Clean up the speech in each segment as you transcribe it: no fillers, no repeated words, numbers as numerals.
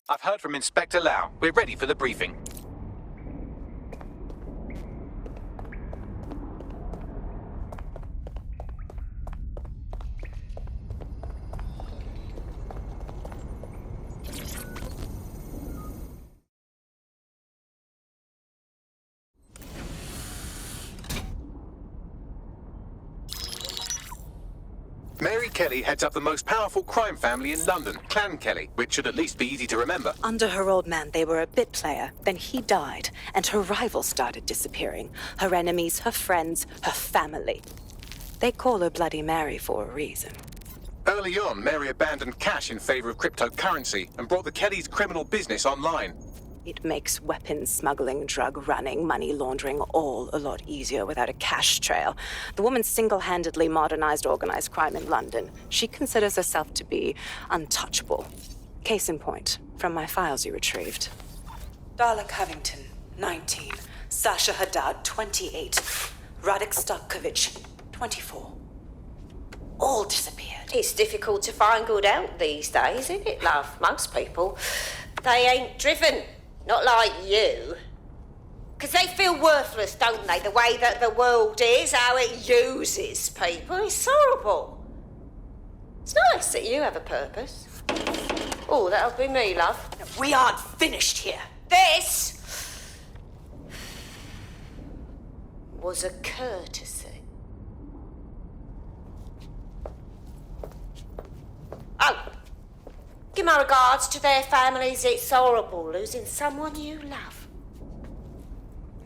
I've heard from Inspector Lau. We're ready for the briefing. Mary Kelly heads up the most powerful crime family in London, Clan Kelly, which should at least be easy to remember. Under her old man, they were a bit player. Then he died, and her rivals started disappearing. Her enemies, her friends, her family. They call her Bloody Mary for a reason. Early on, Mary abandoned cash in favor of cryptocurrency and brought the Kellys' criminal business online. It makes weapons smuggling, drug running, money laundering all a lot easier without a cash trail. The woman single-handedly modernized organized crime in London. She considers herself to be untouchable. Case in point, from my files you retrieved. Darla Covington, 19. Sasha Haddad, 28. Radek Starkovich, 24. All disappeared. It's difficult to find good help these days, isn't it, love? Most people, they ain't driven. Not like you. Because they feel worthless, don't they? The way that the world is, how it uses people. It's horrible. It's nice that you have a purpose. Oh, that'll be me, love. We aren't finished here. This was a courtesy. Oh. Give my regards to their families. It's horrible losing someone you love.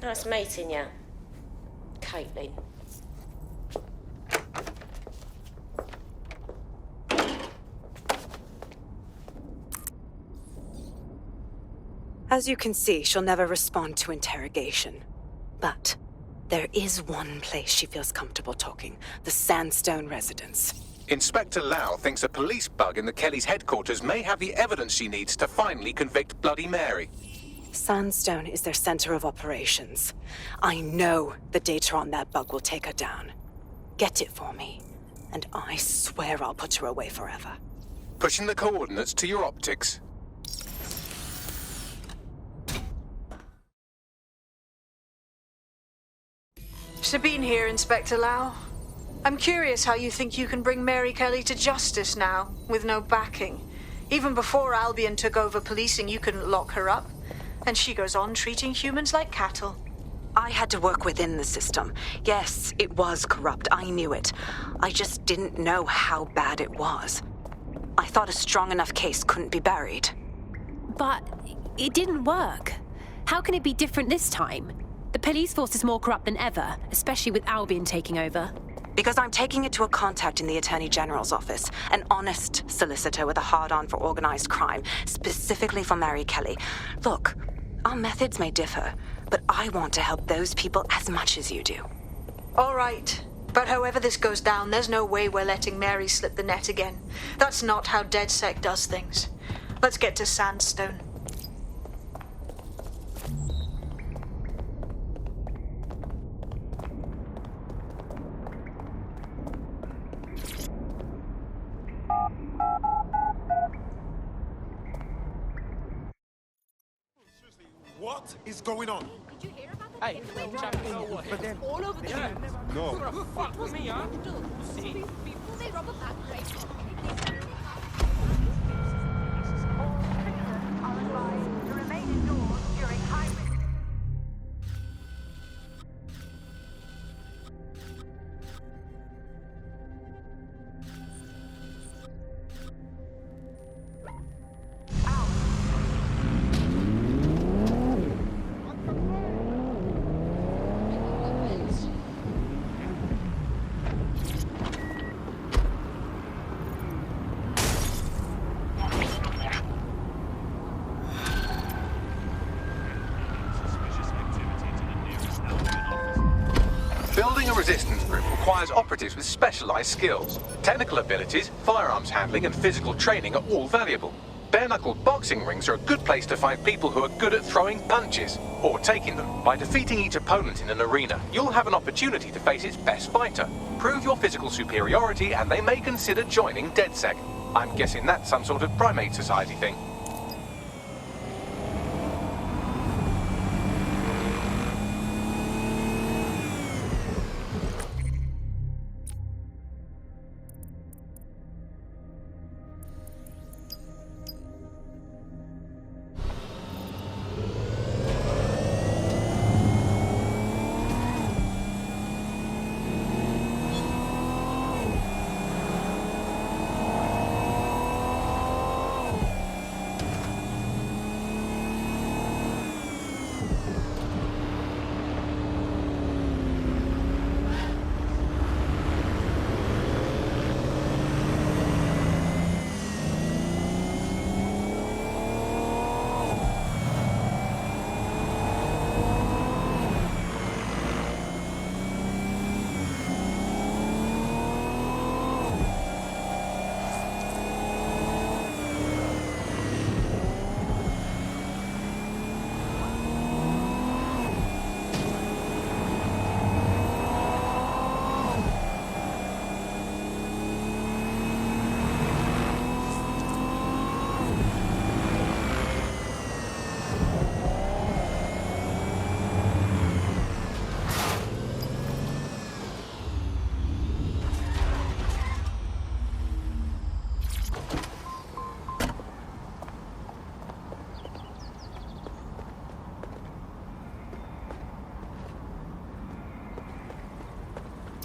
Nice meeting you, Caitlin. As you can see, she'll never respond to interrogation. But there is one place she feels comfortable talking, the Sandstone residence. Inspector Lau thinks a police bug in the Kellys' headquarters may have the evidence she needs to finally convict Bloody Mary. Sandstone is their center of operations. I know the data on that bug will take her down. Get it for me, and I swear I'll put her away forever. Pushing the coordinates to your optics. Sabine here, Inspector Lau. I'm curious how you think you can bring Mary Kelly to justice now, with no backing. Even before Albion took over policing, you couldn't lock her up. And she goes on treating humans like cattle. I had to work within the system. Yes, it was corrupt. I knew it. I just didn't know how bad it was. I thought a strong enough case couldn't be buried. But it didn't work. How can it be different this time? The police force is more corrupt than ever, especially with Albion taking over. Because I'm taking it to a contact in the Attorney General's office, an honest solicitor with a hard-on for organized crime, specifically for Mary Kelly. Look, our methods may differ, but I want to help those people as much as you do. All right. But however this goes down, there's no way we're letting Mary slip the net again. That's not how DedSec does things. Let's get to Sandstone. What is going on? Did you hear about that? Hey, but then all over the news. No. Fuck with me, huh? See? Before they rob a bank, right? Building a resistance group requires operatives with specialized skills. Technical abilities, firearms handling, and physical training are all valuable. Bare-knuckled boxing rings are a good place to find people who are good at throwing punches, or taking them. By defeating each opponent in an arena, you'll have an opportunity to face its best fighter. Prove your physical superiority, and they may consider joining DedSec. I'm guessing that's some sort of primate society thing.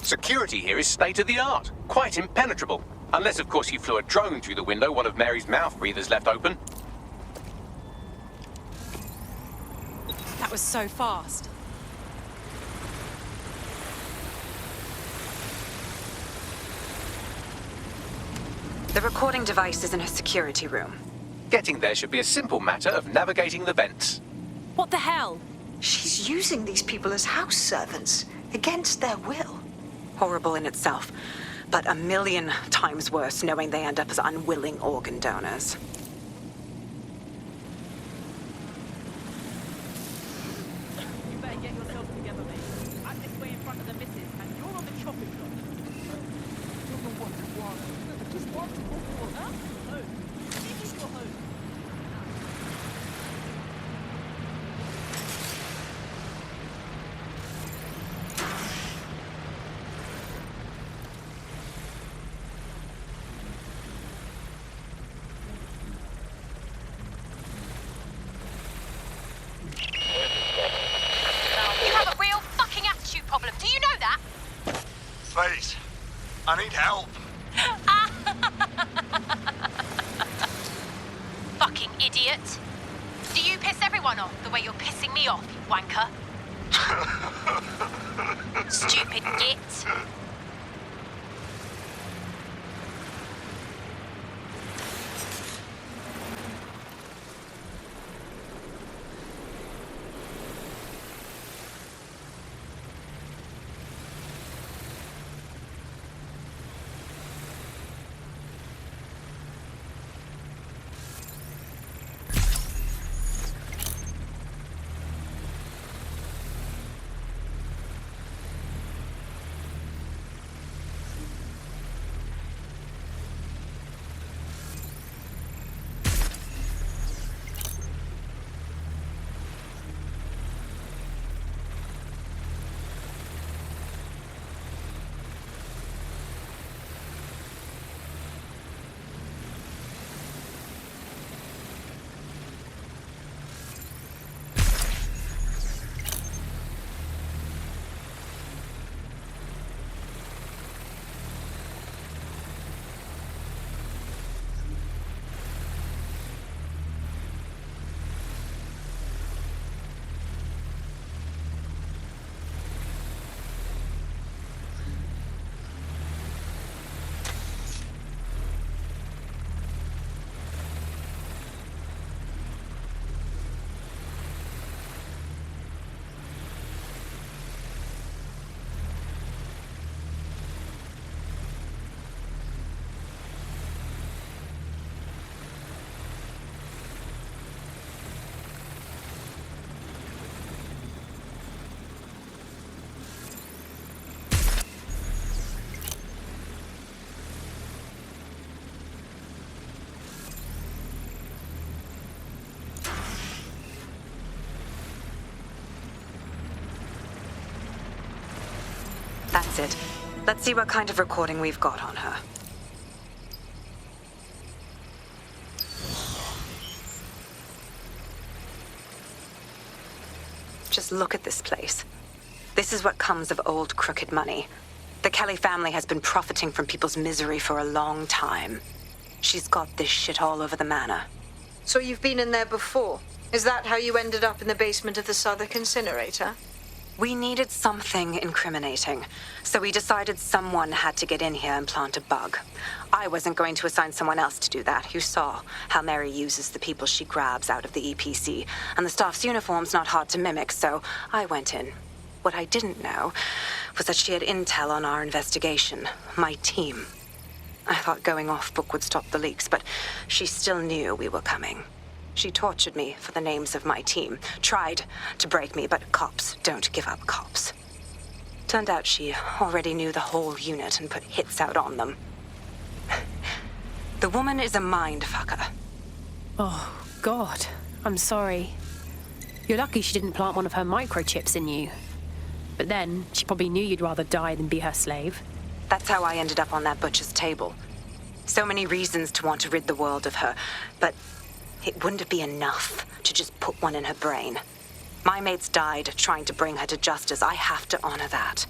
Security here is state-of-the-art, quite impenetrable. Unless, of course, you flew a drone through the window one of Mary's mouth breathers left open. That was so fast. The recording device is in her security room. Getting there should be a simple matter of navigating the vents. What the hell? She's using these people as house servants, against their will. Horrible in itself, but a million times worse knowing they end up as unwilling organ donors. You better get yourself together, mate. I'm this way in front of the missus, and you're on the chopping block. Don't know what you want. Just want to go for huh? Home. Leave me your home. one off the way you're pissing me off, you wanker. Stupid git. That's it. Let's see what kind of recording we've got on her. Just look at this place. This is what comes of old crooked money. The Kelly family has been profiting from people's misery for a long time. She's got this shit all over the manor. So you've been in there before? Is that how you ended up in the basement of the Southwark incinerator? We needed something incriminating, so we decided someone had to get in here and plant a bug. I wasn't going to assign someone else to do that. You saw how Mary uses the people she grabs out of the EPC, and the staff's uniform's not hard to mimic, so I went in. What I didn't know was that she had intel on our investigation, my team. I thought going off book would stop the leaks, but she still knew we were coming. She tortured me for the names of my team, tried to break me, but cops don't give up cops. Turned out she already knew the whole unit and put hits out on them. The woman is a mind fucker. Oh, God. I'm sorry. You're lucky she didn't plant one of her microchips in you. But then, she probably knew you'd rather die than be her slave. That's how I ended up on that butcher's table. So many reasons to want to rid the world of her, but it wouldn't be enough to just put one in her brain. My mates died trying to bring her to justice. I have to honor that.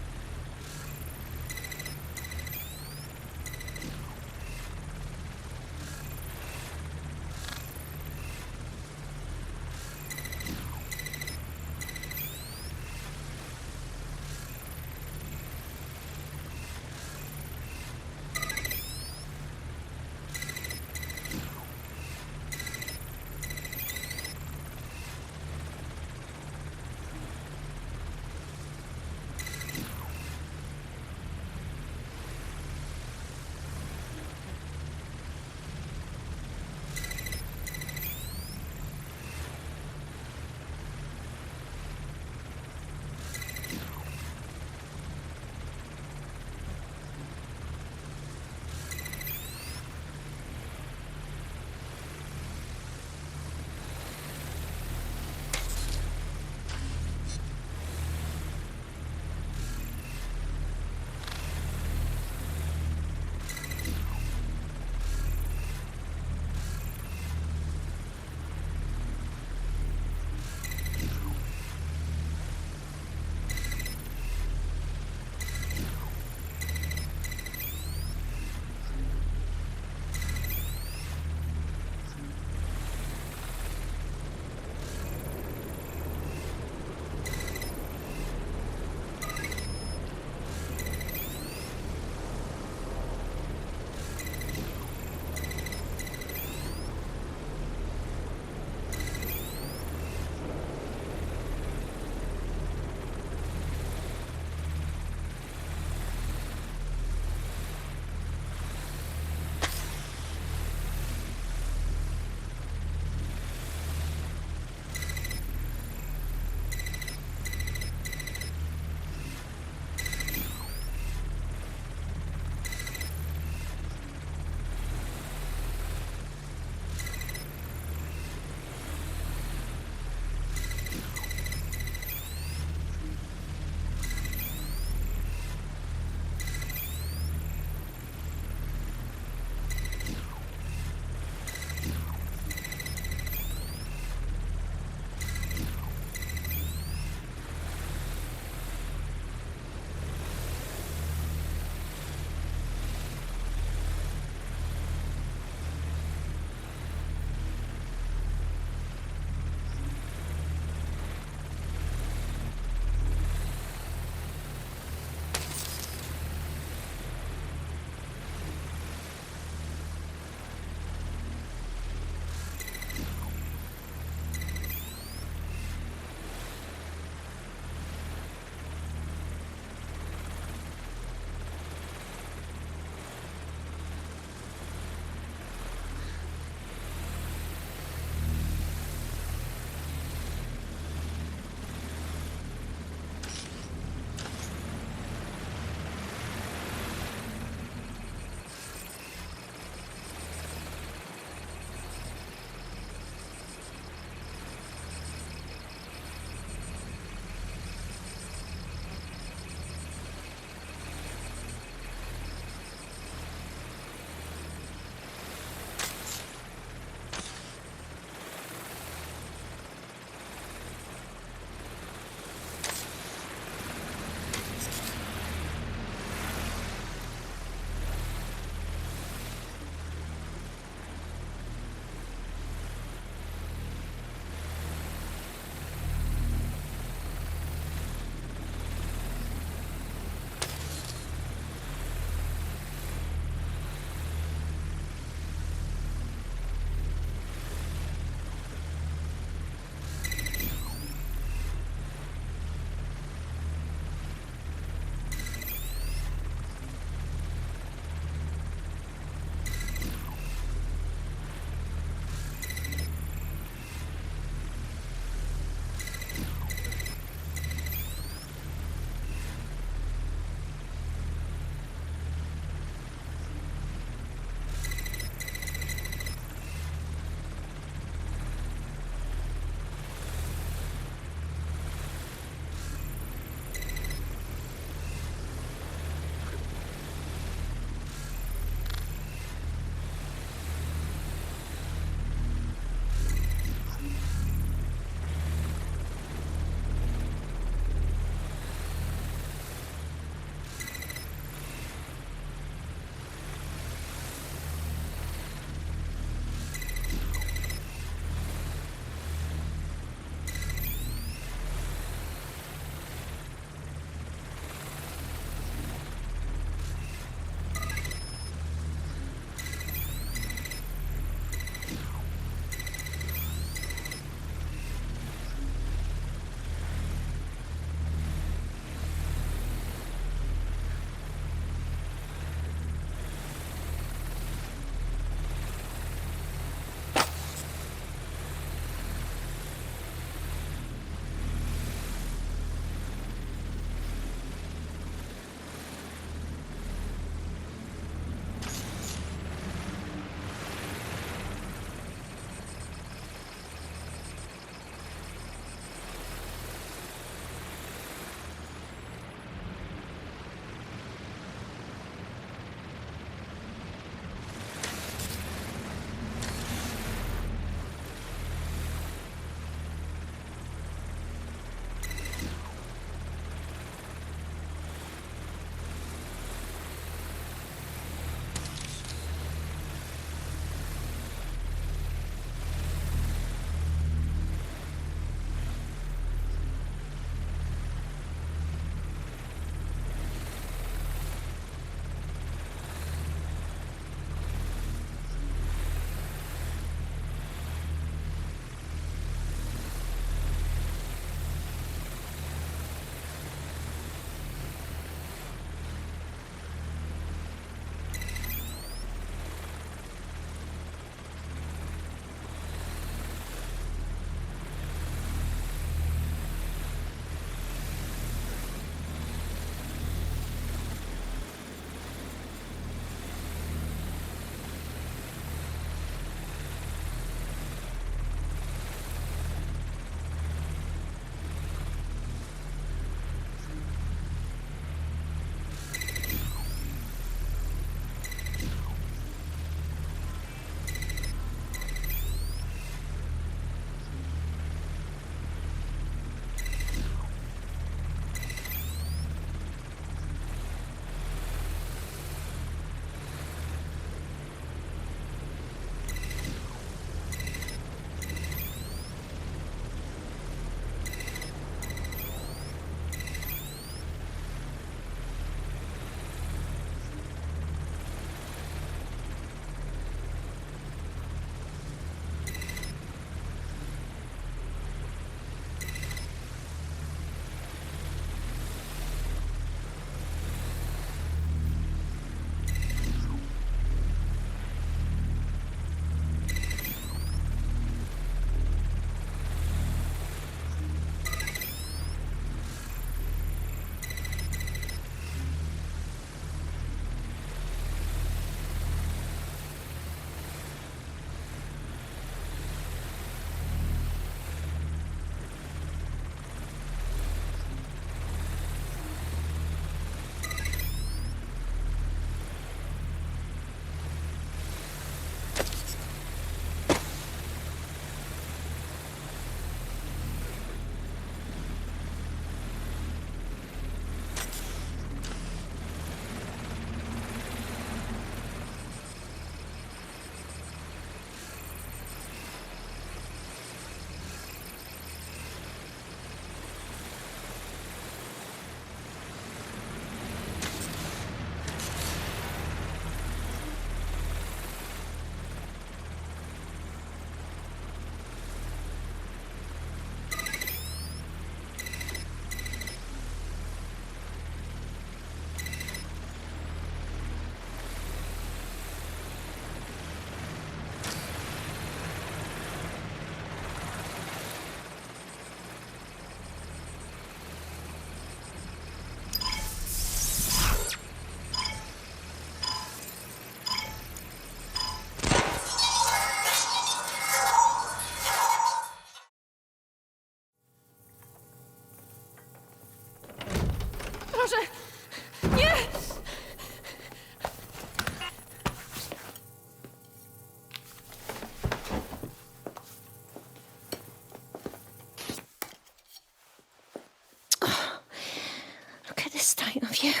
have you?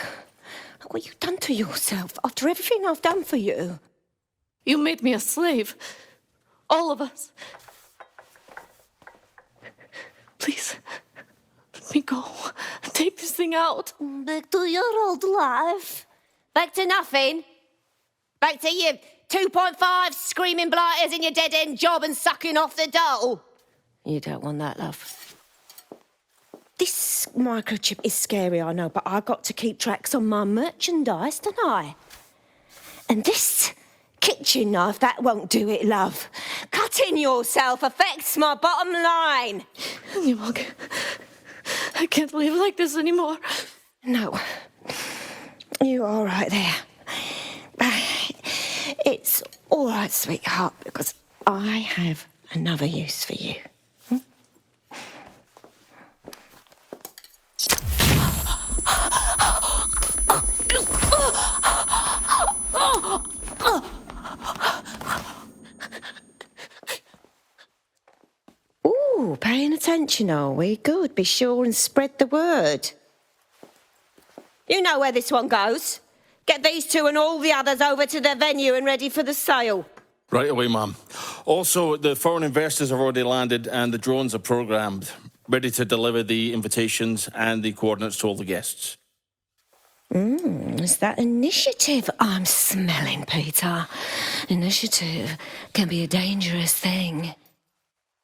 What have you done to yourself after everything I've done for you? You made me a slave. All of us. Please, let me go. Take this thing out. Back to your old life. Back to nothing. Back to you 2.5 screaming blighters in your dead-end job and sucking off the dole. You don't want that, love. This microchip is scary, I know, but I got to keep tracks on my merchandise, don't I? And this kitchen knife, that won't do it, love. Cutting yourself affects my bottom line. I can't live like this anymore. No. You're all right there. It's all right, sweetheart, because I have another use for you. Ooh, paying attention, are we? Good. Be sure and spread the word. You know where this one goes. Get these two and all the others over to their venue and ready for the sale. Right away, Ma'am. Also, the foreign investors have already landed and the drones are programmed, ready to deliver the invitations and the coordinates to all the guests. It's that initiative I'm smelling, Peter. Initiative can be a dangerous thing.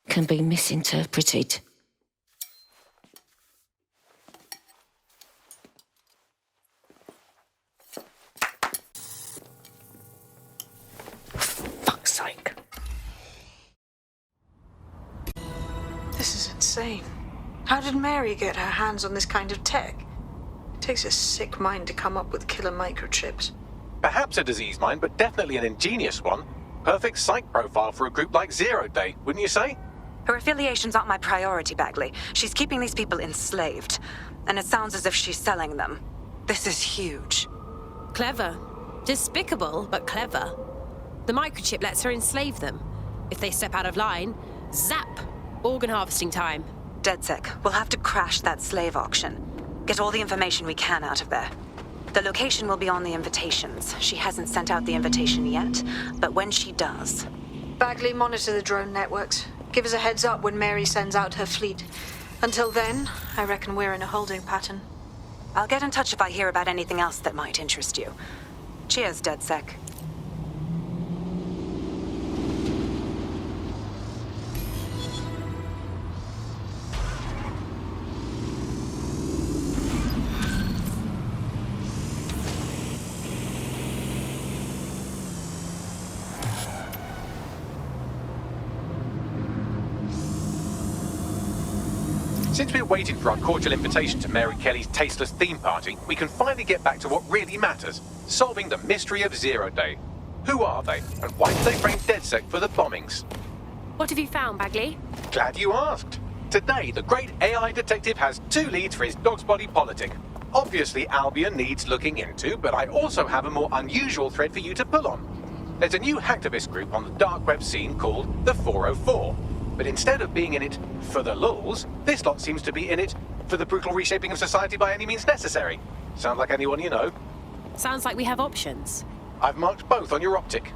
Can be misinterpreted. Fuck's sake. This is insane. How did Mary get her hands on this kind of tech? It takes a sick mind to come up with killer microchips. Perhaps a disease mind, but definitely an ingenious one. Perfect psych profile for a group like Zero Day, wouldn't you say? Her affiliations aren't my priority, Bagley. She's keeping these people enslaved. And it sounds as if she's selling them. This is huge. Clever. Despicable, but clever. The microchip lets her enslave them. If they step out of line, zap! Organ harvesting time. DedSec, we'll have to crash that slave auction. Get all the information we can out of there. The location will be on the invitations. She hasn't sent out the invitation yet, but when she does... Bagley, monitor the drone networks. Give us a heads up when Mary sends out her fleet. Until then, I reckon we're in a holding pattern. I'll get in touch if I hear about anything else that might interest you. Cheers, DedSec. Since we're waiting for our cordial invitation to Mary Kelly's tasteless theme party, we can finally get back to what really matters, solving the mystery of Zero Day. Who are they, and why did they frame DedSec for the bombings? What have you found, Bagley? Glad you asked. Today, the great AI detective has 2 leads for his dog's body politic. Obviously, Albion needs looking into, but I also have a more unusual thread for you to pull on. There's a new hacktivist group on the dark web scene called the 404. But instead of being in it for the lulz, this lot seems to be in it for the brutal reshaping of society by any means necessary. Sound like anyone you know? Sounds like we have options. I've marked both on your optic.